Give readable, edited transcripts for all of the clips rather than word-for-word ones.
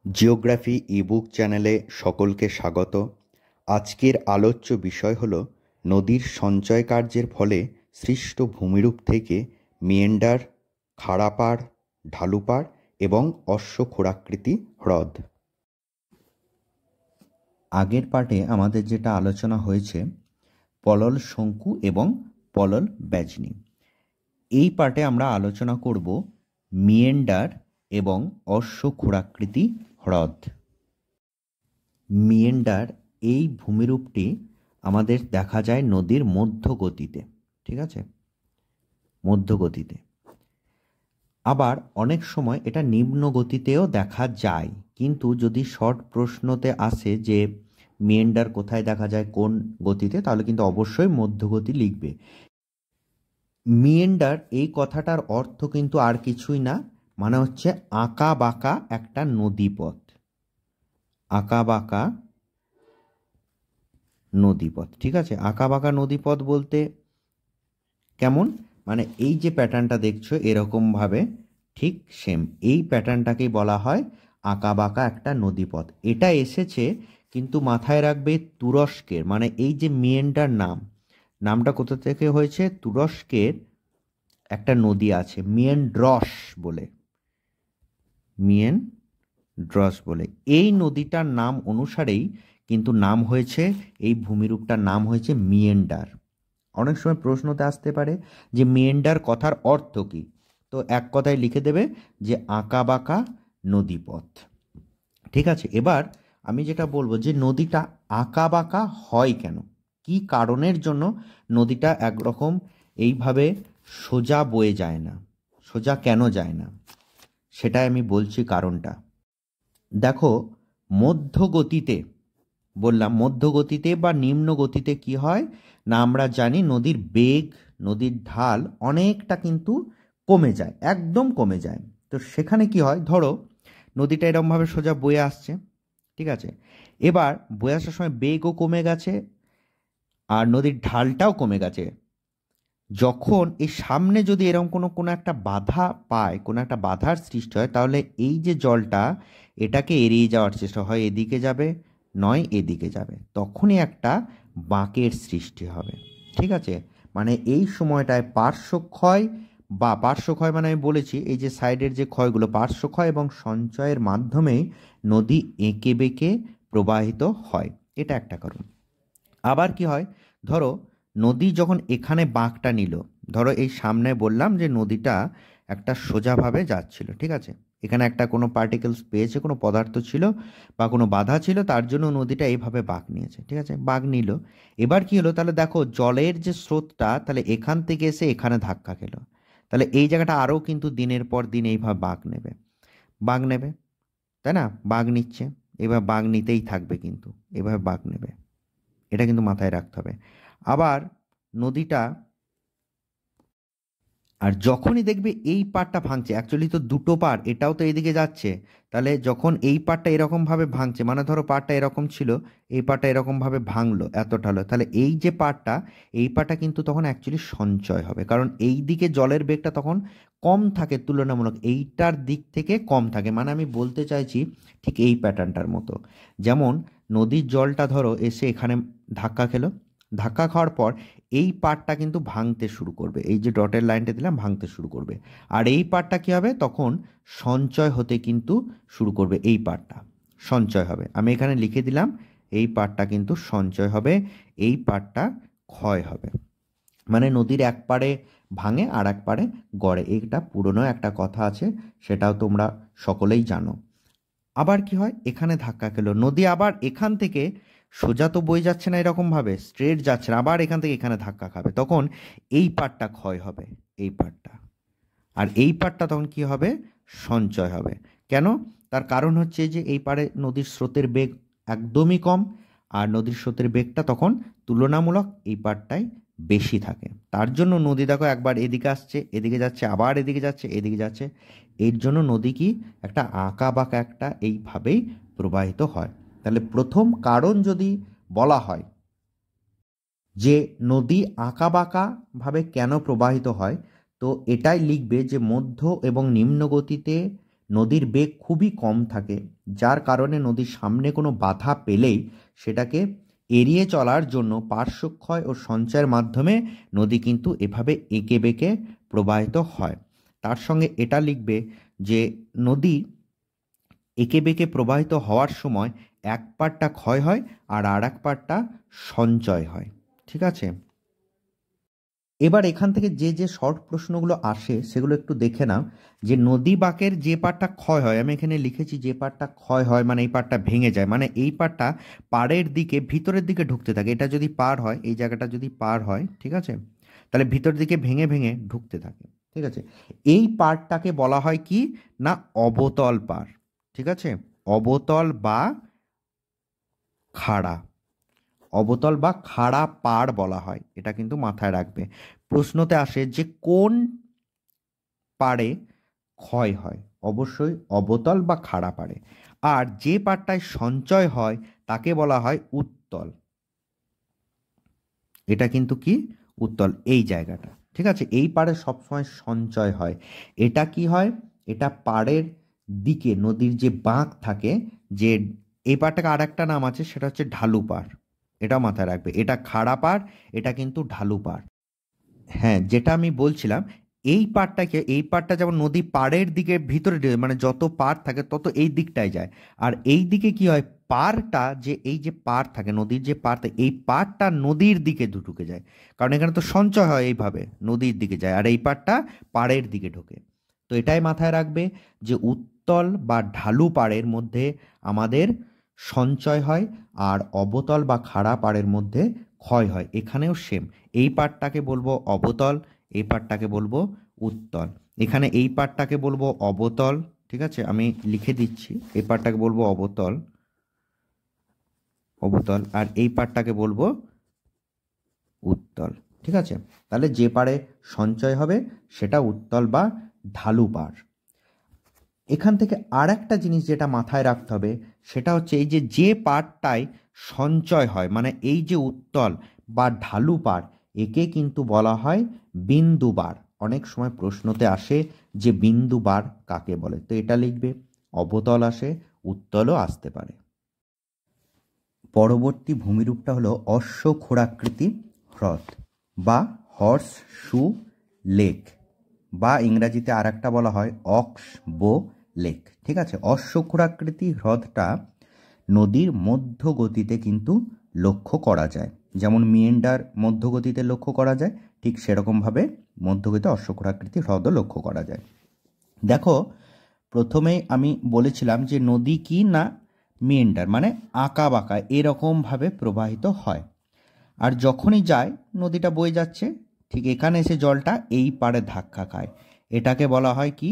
Geography ebook চ্যানেলে সকলকে স্বাগত। আজকের আলোচ্য বিষয় হল নদীর সঞ্চয় কার্যের ফলে সৃষ্ট ভূমিরূপ থেকে মিয়েন্ডার, খাড়াপাড়, ঢালুপাড় এবং অশ্বক্ষুরাকৃতি হ্রদ। আগের পার্টে আমাদের যেটা আলোচনা হয়েছে পলল শঙ্কু এবং পলল ব্যাজনী। এই পার্টে আমরা আলোচনা করব মিয়েন্ডার এবং অশ্বক্ষুরাকৃতি হ্রদ। মিয়েন্ডার এই ভূমিরূপটি আমাদের দেখা যায় নদীর মধ্যগতিতে, ঠিক আছে, মধ্যগতিতে। আবার অনেক সময় এটা নিম্ন গতিতেও দেখা যায়, কিন্তু যদি শর্ট প্রশ্নতে আসে যে মিয়েন্ডার কোথায় দেখা যায়, কোন গতিতে, তাহলে কিন্তু অবশ্যই মধ্যগতি লিখবে। মিয়েন্ডার এই কথাটার অর্থ কিন্তু আর কিছুই না, মানে হচ্ছে আঁকা বাঁকা একটা নদীপথ। আঁকা বাঁকা নদীপথ, ঠিক আছে। আঁকা বাঁকা নদীপথ বলতে কেমন, মানে এই যে প্যাটার্নটা দেখছো এরকমভাবে ঠিক সেম এই প্যাটার্নটাকেই বলা হয় আঁকা বাঁকা একটা নদীপথ। এটা এসেছে কিন্তু মাথায় রাখবে তুরস্কের, মানে এই যে মিয়েন্ডার নামটা কোথা থেকে হয়েছে, তুরস্কের একটা নদী আছে মিয়েন্ড্রস বলে, মিয়েন্ড্রস বলে। এই নদীটার নাম অনুসারেই কিন্তু নাম হয়েছে, এই ভূমিরূপটার নাম হয়েছে মিয়েন্ডার। অনেক সময় প্রশ্নতে আসতে পারে যে মিয়েন্ডার কথার অর্থ কী, তো এক কথায় লিখে দেবে যে আঁকা বাঁকা নদীপথ, ঠিক আছে। এবার আমি যেটা বলবো যে নদীটা আঁকা বাঁকা হয় কেন, কি কারণের জন্য নদীটা একরকম এইভাবে সোজা বয়ে যায় না, সোজা কেন যায় না, সেটাই আমি বলছি কারণটা। দেখো, মধ্যগতিতে বললাম, মধ্যগতিতে বা নিম্ন গতিতে কি হয় না, আমরা জানি নদীর বেগ, নদীর ঢাল অনেকটা কিন্তু কমে যায়, একদম কমে যায়। তো সেখানে কি হয়, ধরো নদীটা এরকমভাবে সোজা বয়ে আসছে, ঠিক আছে। এবার বয়ে আসার সময় বেগও কমে গেছে আর নদীর ঢালটাও কমে গেছে। যখন এই সামনে যদি এরকম কোনো একটা বাধা পায়, কোনো একটা বাধার সৃষ্টি হয়, তাহলে এই যে জলটা এটাকে এড়িয়ে যাওয়ার চেষ্টা হয়, এদিকে যাবে নয় এদিকে যাবে, তখনই একটা বাঁকের সৃষ্টি হবে, ঠিক আছে। মানে এই সময়টায় পার্শ্বক্ষয় মানে আমি বলেছি এই যে সাইডের যে ক্ষয়গুলো, পার্শ্বক্ষয় এবং সঞ্চয়ের মাধ্যমেই নদী এঁকে বেঁকে প্রবাহিত হয়, এটা একটা কারণ। আবার কি হয়, ধরো নদী যখন এখানে বাঁকটা নিল, ধরো এই সামনে বললাম যে নদীটা একটা সোজাভাবে যাচ্ছিল, ঠিক আছে। এখানে একটা কোনো পার্টিকেলস পেয়েছে, কোনো পদার্থ ছিল বা কোনো বাধা ছিল, তার জন্য নদীটা এইভাবে বাঁক নিয়েছে, ঠিক আছে, বাঁক নিল। এবার কি হলো, তাহলে দেখো জলের যে স্রোতটা তাহলে এখান থেকে এসে এখানে ধাক্কা খেলো, তাহলে এই জায়গাটা আরও কিন্তু দিনের পর দিন এইভাবে বাঁক নেবে, তাই না, বাঁক নিচ্ছে, এবার বাঁক নিতেই থাকবে, কিন্তু এভাবে বাঁক নেবে, এটা কিন্তু মাথায় রাখতে হবে। আবার নদীটা, আর যখনই দেখবে এই পাড়টা ভাঙছে, অ্যাকচুয়ালি তো দুটো পাড়, এটাও তো এইদিকে যাচ্ছে, তাহলে যখন এই পাড়টা এরকমভাবে ভাঙছে, মানে ধরো পাড়টা এরকম ছিল, এই পাড়টা এরকমভাবে ভাঙলো, এতটা হলো, তাহলে এই যে পাড়টা, এই পাড়টা কিন্তু তখন অ্যাকচুয়ালি সঞ্চয় হবে, কারণ এই দিকে জলের বেগটা তখন কম থাকে তুলনামূলক, এইটার দিক থেকে কম থাকে। মানে আমি বলতে চাইছি ঠিক এই প্যাটার্নটার মতো, যেমন নদীর জলটা ধরো এসে এখানে ধাক্কা খেলো, ধাক্কা খাওয়ার পর এই পার্টটা কিন্তু ভাঙতে শুরু করবে, এই যে ডটের লাইনটা দিলাম ভাঙতে শুরু করবে, আর এই পার্টটা কী হবে, তখন সঞ্চয় হতে কিন্তু শুরু করবে, এই পার্টটা সঞ্চয় হবে। আমি এখানে লিখে দিলাম এই পার্টটা কিন্তু সঞ্চয় হবে, এই পার্টটা ক্ষয় হবে। মানে নদীর এক পাড়ে ভাঙে আর এক পাড়ে গড়ে, এইটা পুরনো একটা কথা আছে, সেটাও তোমরা সকলেই জানো। আবার কি হয়, এখানে ধাক্কা খেলো নদী, আবার এখান থেকে সোজা তো বয়ে যাচ্ছে না, এরকমভাবে স্ট্রেট যাচ্ছে না, আবার এখান থেকে এখানে ধাক্কা খাবে, তখন এই পার্টটা ক্ষয় হবে, এই পার্টটা, আর এই পার্টটা তখন কি হবে, সঞ্চয় হবে। কেন, তার কারণ হচ্ছে যে এই পাড়ে নদীর স্রোতের বেগ একদমই কম, আর নদীর স্রোতের বেগটা তখন তুলনামূলক এই পাড়টায় বেশি থাকে, তার জন্য নদী দেখো একবার এদিকে আসছে এদিকে যাচ্ছে, আবার এদিকে যাচ্ছে এদিকে যাচ্ছে, এর জন্য নদী কি একটা আঁকা বাঁকা একটা এইভাবেই প্রবাহিত হয়। তাহলে প্রথম কারণ যদি বলা হয় যে নদী আঁকা বাঁকা ভাবে কেন প্রবাহিত হয়, তো এটাই লিখবে যে মধ্য এবং নিম্ন গতিতে নদীর বেগ খুবই কম থাকে, যার কারণে নদীর সামনে কোনো বাধা পেলেই সেটাকে এড়িয়ে চলার জন্য পার্শ্বক্ষয় ও সঞ্চয়ের মাধ্যমে নদী কিন্তু এভাবে এঁকে বেঁকে প্রবাহিত হয়। তার সঙ্গে এটা লিখবে যে নদী এঁকে বেঁকে প্রবাহিত হওয়ার সময় এক পাড়টা ক্ষয় হয় আর এক পাড়টা সঞ্চয় হয়। ঠিক আছে, এবার এখান থেকে যে যে শর্ট প্রশ্নগুলো আসে সেগুলো একটু দেখে নাও। যে নদী বাঁকের যে পাড়টা ক্ষয় হয়, আমি এখানে লিখেছি যে পাড়টা ক্ষয় হয় মানে এই পাড়টা ভেঙে যায়, মানে এই পাড়টা পাড়ের দিকে ভিতরের দিকে ঢুকতে থাকে। এটা যদি পার হয়, এই জায়গাটা যদি পার হয়, ঠিক আছে, তাহলে ভিতর দিকে ভেঙে ভেঙে ঢুকতে থাকে। ঠিক আছে, এই পাড়টাকে বলা হয় কি না অবতল পাড়। ঠিক আছে, অবতল বা খাড়া, অবতল বা খাড়া পাড় বলা হয়, এটা কিন্তু মাথায় রাখবে। প্রশ্নতে আসে যে কোন পাড়ে ক্ষয় হয়, অবশ্যই অবতল বা খাড়া পাড়ে। আর যে পাড়টায় সঞ্চয় হয় তাকে বলা হয় উত্তল। এটা কিন্তু কি উত্তল, এই জায়গাটা। ঠিক আছে, এই পাড়ে সবসময় সঞ্চয় হয়। এটা কি হয়, এটা পাড়ের দিকে নদীর যে বাঁক থাকে, যে এই পাড়টাকে আর একটা নাম আছে, সেটা হচ্ছে ঢালু পাড়। এটা মাথায় রাখবে, এটা খাড়া পাড়, এটা কিন্তু ঢালু পাড়। হ্যাঁ, যেটা আমি বলছিলাম, এই পাড়টা যেমন নদী পাড়ের দিকে ভিতরে মানে যত পাড় থাকে তত এই দিকটায় যায়। আর এই দিকে কি হয়, পাড়টা যে এই যে পাড় থাকে, নদীর যে পাড় থাকে, এই পাড়টা নদীর দিকে ঢুকে যায়, কারণ এখানে তো সঞ্চয় হয়, এইভাবে নদীর দিকে যায়, আর এই পাড়টা পাড়ের দিকে ঢোকে। তো এটাই মাথায় রাখবে যে উত্তল বা ঢালু পাড়ের মধ্যে আমাদের সঞ্চয় হয়, আর অবতল বা খাড়া পাড়ের মধ্যে ক্ষয় হয়। এখানেও সেম, এই পার্টটাকে বলবো অবতল, এই পার্টটাকে বলবো উত্তল। এখানে এই পার্টটাকে বলবো অবতল, ঠিক আছে, আমি লিখে দিচ্ছি, এই পার্টটাকে বলবো অবতল, অবতল, আর এই পার্টটাকে বলবো উত্তল। ঠিক আছে, তাহলে যে পাড়ে সঞ্চয় হবে সেটা উত্তল বা ঢালু পাড়। এখান থেকে আর একটা জিনিস যেটা মাথায় রাখতে হবে, সেটা হচ্ছে এই যে যে পাড়টায় সঞ্চয় হয়, মানে এই যে উত্তল বা ঢালু পাড়, একে কিন্তু বলা হয় বিন্দু বার। অনেক সময় প্রশ্নতে আসে যে বিন্দু বার কাকে বলে, তো এটা লিখবে। অবতল আসে, উত্তলও আসতে পারে। পরবর্তী ভূমিরূপটা হলো অশ্ব ক্ষুরাকৃতি হ্রদ বা হর্স শু লেক, বা ইংরাজিতে আর একটা বলা হয় অক্স বো লেক। ঠিক আছে, অশ্বক্ষুরাকৃতি হ্রদটা নদীর মধ্যগতিতে কিন্তু লক্ষ্য করা যায়, যেমন মিয়েন্ডার মধ্যগতিতে লক্ষ্য করা যায়, ঠিক সেরকমভাবে মধ্যগতিতে অশ্বক্ষুরাকৃতি হ্রদও লক্ষ্য করা যায়। দেখো, প্রথমেই আমি বলেছিলাম যে নদী কি না মিয়েন্ডার মানে আঁকা বাঁকা এরকমভাবে প্রবাহিত হয়, আর যখনই যায় নদীটা বয়ে যাচ্ছে, ঠিক এখানে এসে জলটা এই পাড়ে ধাক্কা খায়, এটাকে বলা হয় কি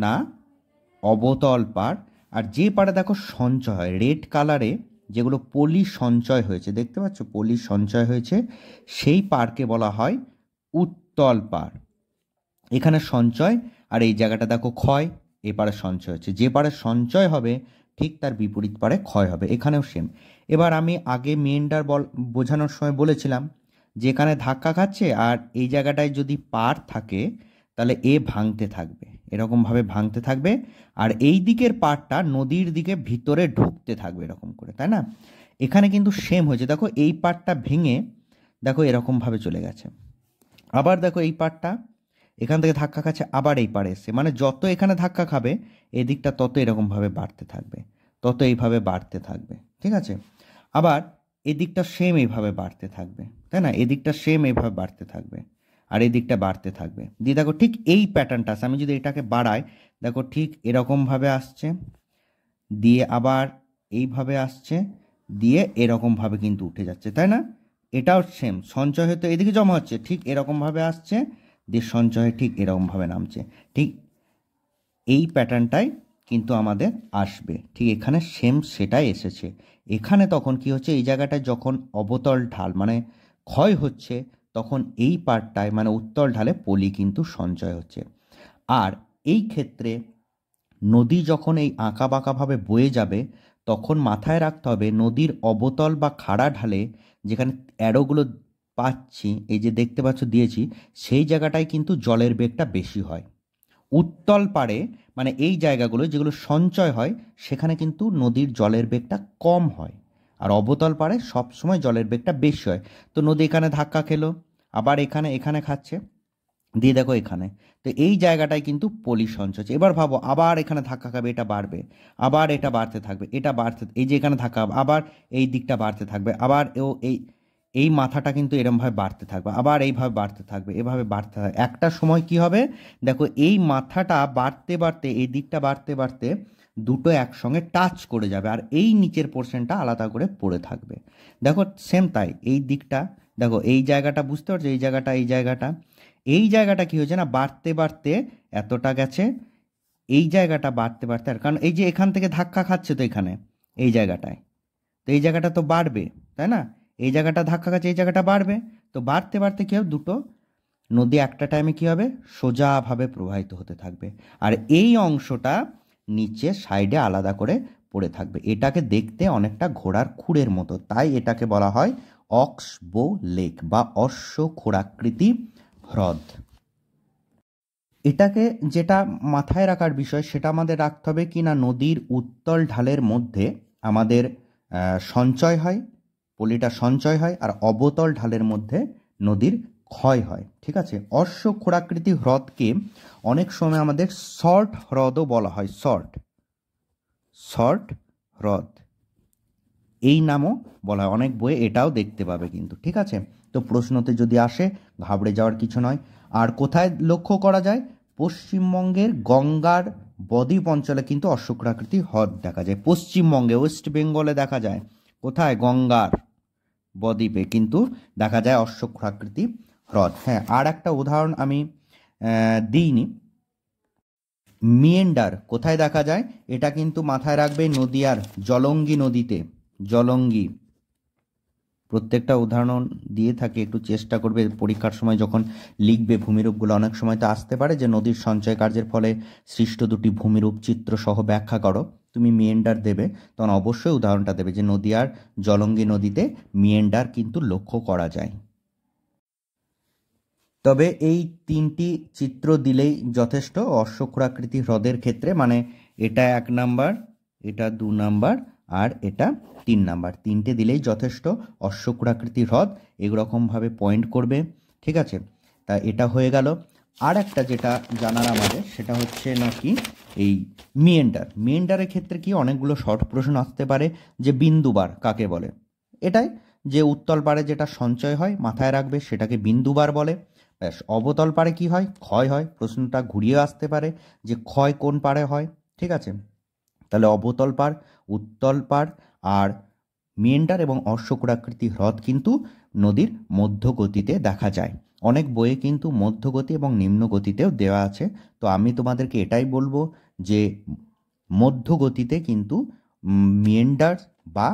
না অবতল পাড়। আর যে পাড়ে দেখো সঞ্চয় হয়, রেড কালারে যেগুলো পলি সঞ্চয় হয়েছে, দেখতে পাচ্ছ পলি সঞ্চয় হয়েছে, সেই পাড়কে বলা হয় উত্তল পাড়। এখানে সঞ্চয়, আর এই জায়গাটা দেখো ক্ষয়, এ পাড়ে সঞ্চয় হচ্ছে, যে পাড়ে সঞ্চয় হবে ঠিক তার বিপরীত পাড়ে ক্ষয় হবে, এখানেও সেম। এবার আমি আগে মেন্ডার বোঝানোর সময় বলেছিলাম যে এখানে ধাক্কা খাচ্ছে, আর এই জায়গাটায় যদি পাড় থাকে তাহলে এ ভাঙতে থাকবে, এরকমভাবে ভাঙতে থাকবে, আর এই দিকের পাড়টা নদীর দিকে ভিতরে ঢুকতে থাকবে এরকম করে, তাই না? এখানে কিন্তু সেম হয়েছে, দেখো এই পাড়টা ভেঙে দেখো এরকমভাবে চলে গেছে। আবার দেখো এই পাড়টা এখান থেকে ধাক্কা খাচ্ছে, আবার এই পাড়ে এসে, মানে যত এখানে ধাক্কা খাবে এদিকটা তত এরকমভাবে বাড়তে থাকবে, তত এইভাবে বাড়তে থাকবে। ঠিক আছে, আবার এদিকটা সেম এইভাবে বাড়তে থাকবে, তাই না? এদিকটা সেম এইভাবে বাড়তে থাকবে, আর এদিকটা বাড়তে থাকবে, দিয়ে দেখো ঠিক এই প্যাটার্নটা আছে। আমি যদি এটাকে বাড়াই, দেখো ঠিক এরকমভাবে আসছে, দিয়ে আবার এইভাবে আসছে, দিয়ে এরকমভাবে কিন্তু উঠে যাচ্ছে, তাই না? এটাও সেম, সঞ্চয় হয়তো এদিকে জমা হচ্ছে, ঠিক এরকমভাবে আসছে, দিয়ে সঞ্চয় ঠিক এরকমভাবে নামছে, ঠিক এই প্যাটার্নটাই কিন্তু আমাদের আসবে, ঠিক এখানে সেম সেটাই এসেছে। এখানে তখন কি হচ্ছে, এই জায়গাটায় যখন অবতল ঢাল মানে ক্ষয় হচ্ছে, তখন এই পার্টটায় মানে উত্তল ঢালে পলি কিন্তু সঞ্চয় হচ্ছে। আর এই ক্ষেত্রে নদী যখন এই আঁকা বাঁকাভাবে বয়ে যাবে, তখন মাথায় রাখতে হবে নদীর অবতল বা খাড়া ঢালে যেখানে অ্যারোগুলো পাচ্ছি, এই যে দেখতে পাচ্ছ দিয়েছি, সেই জায়গাটায় কিন্তু জলের বেগটা বেশি হয়। উত্তল পাড়ে মানে এই জায়গাগুলো যেগুলো সঞ্চয় হয় সেখানে কিন্তু নদীর জলের বেগটা কম হয়, আর অবতল পাড়ে সবসময় জলের বেগটা বেশি হয়। তো নদী এখানে ধাক্কা খেলো, আবার এখানে এখানে খাচ্ছে, দিয়ে দেখো এখানে, তো এই জায়গাটায় কিন্তু পলি সঞ্চয় হচ্ছে। এবার ভাবো আবার এখানে ধাক্কা খাবে, এটা বাড়বে, আবার এটা বাড়তে থাকবে, এটা বাড়তে, এই যে এখানে ধাক্কা খাবে, আবার এই দিকটা বাড়তে থাকবে, আবার এই এই মাথাটা কিন্তু এরমভাবে বাড়তে থাকবে, আবার এইভাবে বাড়তে থাকবে, এভাবে বাড়তে থাকবে। একটা সময় কি হবে দেখো, এই মাথাটা বাড়তে বাড়তে, এই দিকটা বাড়তে বাড়তে দুটো একসঙ্গে টাচ করে যাবে, আর এই নিচের পোর্শনটা আলাদা করে পড়ে থাকবে। দেখো সেম তাই, এই দিকটা দেখো, এই জায়গাটা বুঝতে পারছো, এই জায়গাটা, এই জায়গাটা, এই জায়গাটা কি হয়েছে না, বাড়তে বাড়তে এতটা গেছে, এই জায়গাটা বাড়তে বাড়তে, আর কারণ এই যে এখান থেকে ধাক্কা খাচ্ছে তো এখানে এই জায়গাটায়, তো এই জায়গাটা তো বাড়বে, তাই না, এই জায়গাটা ধাক্কা খাচ্ছে, এই জায়গাটা বাড়বে, তো বাড়তে বাড়তে কী হবে, দুটো নদী একটা টাইমে কী হবে, সোজাভাবে প্রবাহিত হতে থাকবে, আর এই অংশটা নিচে সাইডে আলাদা করে পড়ে থাকবে। এটাকে দেখতে অনেকটা ঘোড়ার খুরের মতো, তাই এটাকে বলা হয় অক্সবো লেক বা অশ্ব খোরাকৃতি হ্রদ। এটাকে যেটা মাথায় রাখার বিষয় সেটা আমাদের রাখতে হবে কি না, নদীর উত্তল ঢালের মধ্যে আমাদের সঞ্চয় হয়, পলিটা সঞ্চয় হয়, আর অবতল ঢালের মধ্যে নদীর ক্ষয় হয়। ঠিক আছে, অশ্ব খোরাকৃতি হ্রদকে অনেক সময় আমাদের শর্ট হ্রদও বলা হয়, শর্ট হ্রদ এই নামও বলা হয়, অনেক বইয়ে এটাও দেখতে পাবে কিন্তু। ঠিক আছে, তো প্রশ্নতে যদি আসে ঘাবড়ে যাওয়ার কিছু নয়। আর কোথায় লক্ষ্য করা যায়, পশ্চিমবঙ্গের গঙ্গার বদ্বীপ অঞ্চলে কিন্তু অশ্বক্ষুরাকৃতি হ্রদ দেখা যায়, পশ্চিমবঙ্গে, ওয়েস্ট বেঙ্গলে দেখা যায়, কোথায়, গঙ্গার বদ্বীপে কিন্তু দেখা যায় অশ্বক্ষুরাকৃতি হ্রদ। হ্যাঁ, আর একটা উদাহরণ আমি দিইনি, মিয়েন্ডার কোথায় দেখা যায়, এটা কিন্তু মাথায় রাখবে, নদীয়ার জলঙ্গি নদীতে, জলঙ্গি, প্রত্যেকটা উদাহরণ দিয়ে থাকে, একটু চেষ্টা করবে পরীক্ষার সময় যখন লিখবে ভূমিরূপগুলো, অনেক সময় তো আসতে পারে যে নদীর সঞ্চয় কার্যের ফলে সৃষ্ট দুটি ভূমিরূপ চিত্র সহ ব্যাখ্যা করো, তুমি মিয়েন্ডার দেবে, তখন অবশ্যই উদাহরণটা দেবে যে নদীয়ার জলঙ্গি নদীতে মিয়েন্ডার কিন্তু লক্ষ্য করা যায়। তবে এই তিনটি চিত্র দিলেই যথেষ্ট অশ্বক্ষুরাকৃতি হ্রদের ক্ষেত্রে, মানে এটা 1 নাম্বার, এটা 2 নাম্বার, আর এটা 3 নাম্বার, তিনটে দিলেই যথেষ্ট অশ্বক্ষুরাকৃতি হ্রদ এরকমভাবে পয়েন্ট করবে। ঠিক আছে, তা এটা হয়ে গেল। আর একটা যেটা জানার আমাদের সেটা হচ্ছে নাকি এই মিয়েন্ডারের ক্ষেত্রে কি অনেকগুলো শর্ট প্রশ্ন আসতে পারে, যে বিন্দুবার কাকে বলে, এটাই যে উত্তল পাড়ে যেটা সঞ্চয় হয় মাথায় রাখবে সেটাকে বিন্দুবার বলে। ব্যাস, অবতল পাড়ে কি হয়, ক্ষয় হয়, প্রশ্নটা ঘুরিয়ে আসতে পারে যে ক্ষয় কোন পাড়ে হয়। ঠিক আছে, তাহলে অবতল পাড়, উত্তল পাড়, আর মিয়েন্ডার এবং অশ্বক্ষুরাকৃতি হ্রদ কিন্তু নদীর মধ্যগতিতে দেখা যায়। অনেক বইয়ে কিন্তু মধ্যগতি এবং নিম্ন গতিতেও দেওয়া আছে, তো আমি তোমাদেরকে এটাই বলবো যে মধ্যগতিতে কিন্তু মিয়েন্ডার বা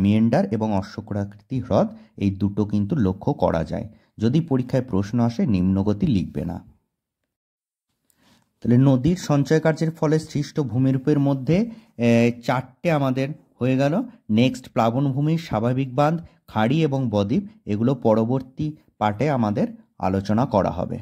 মিয়েন্ডার এবং অশ্বক্ষুরাকৃতি হ্রদ এই দুটো কিন্তু লক্ষ্য করা যায়। যদি পরীক্ষায় প্রশ্ন আসে নিম্নগতি লিখবে না। তাহলে নদীর সঞ্চয় কার্যের ফলে সৃষ্ট ভূমিরূপের মধ্যে 4টে আমাদের হয়ে গেল। নেক্সট প্লাবনভূমি, স্বাভাবিক বাঁধ, খাড়ি এবং বদ্বীপ, এগুলো পরবর্তী পার্টে আমাদের আলোচনা করা হবে।